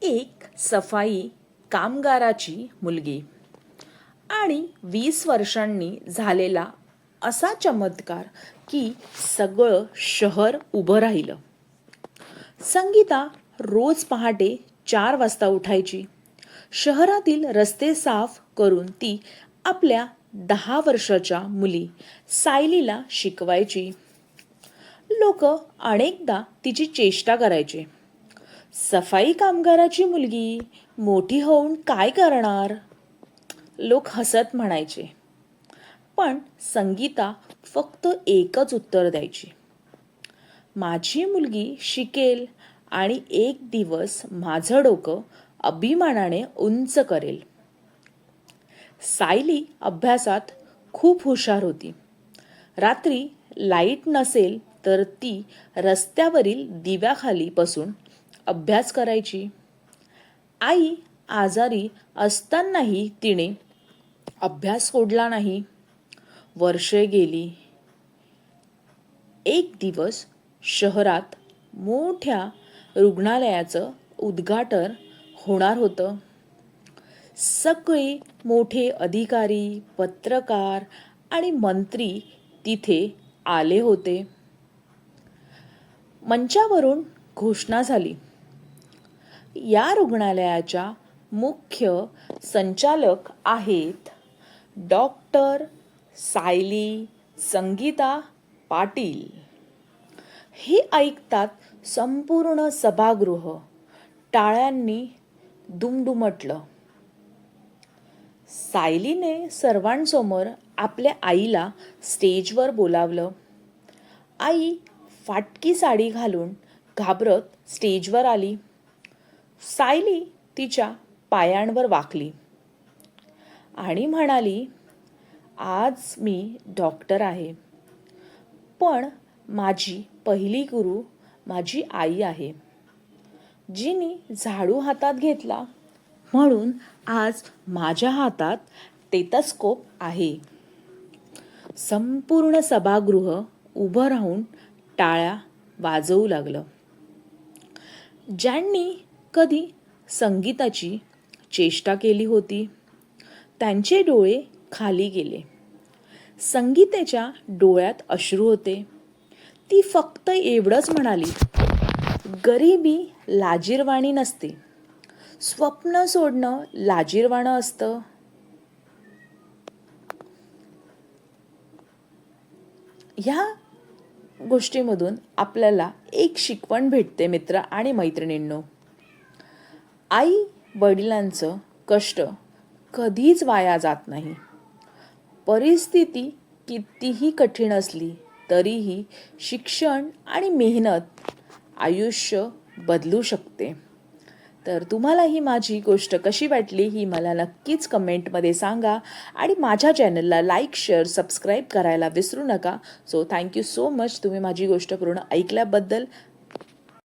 एक सफाई कामगाराची मुलगी आणि 20 वर्षांनी झालेला असा चमत्कार की सगळं शहर उभं राहिलं. संगीता रोज पहाटे 4 वाजता उठायची. शहरातील रस्ते साफ करून ती आपल्या 10 वर्षाच्या मुली सायलीला शिकवायची. लोक अनेकदा तिची चेष्टा करायचे. सफाई कामगाराची मुलगी मोठी होऊन काय करणार? लोक हसत म्हणायचे. पण संगीता फक्त एकच उत्तर द्यायची. माझी मुलगी शिकेल आणि एक दिवस माझं डोकं अभिमानाने उंच करेल. सायली अभ्यासात खूप हुशार होती. रात्री लाईट नसेल तर ती रस्त्यावरील दिव्याखाली बसून अभ्यास करायची. आई आजारी असतानाही तिने अभ्यास सोडला नाही. वर्षे गेली. एक दिवस शहरात मोठ्या रुग्णालयाचं उद्घाटन होणार होतं. सगळे मोठे अधिकारी, पत्रकार आणि मंत्री तिथे आले होते. मंचावरून घोषणा झाली. या रुग्णालयाच्या मुख्य संचालक आहेत डॉक्टर सायली संगीता पाटील. हे ऐकतात संपूर्ण सभागृह टाळ्यांनी दुमदुमटलं. सायलीने सर्वांसमोर आपल्या आईला स्टेजवर बोलावलं. आई फाटकी साडी घालून घाबरत स्टेजवर आली. सायली तिच्या पायांवर वाकली आणि म्हणाली, आज मी डॉक्टर आहे, पण माझी पहिली गुरु माझी आई आहे, जिने झाडू हातात घेतला म्हणून आज माझ्या हातात टेथस्कोप आहे. संपूर्ण सभागृह उभं राहून टाळ्या वाजवू लागलं. ज्यांनी कधी संगीताची चेष्टा केली होती त्यांचे डोळे खाली गेले. संगीतेच्या डोळ्यात अश्रू होते. ती फक्त एवढंच म्हणाली, गरिबी लाजिरवाणी नसते, स्वप्न सोडणं लाजिरवाणं असतं. ह्या गोष्टीमधून आपल्याला एक शिकवण भेटते मित्र आणि मैत्रिणींनो. आई वडिलांचं कष्ट कधीच वाया जात नाही. परिस्थिती कितीही कठीण असली तरीही शिक्षण आणि मेहनत आयुष्य बदलू शकते. तर तुम्हाला ही माझी गोष्ट कशी वाटली ही मला नक्कीच कमेंटमध्ये सांगा आणि माझ्या चॅनलला लाईक, शेअर, सबस्क्राईब करायला विसरू नका. सो थँक्यू सो मच तुम्ही माझी गोष्ट पूर्ण ऐकल्याबद्दल.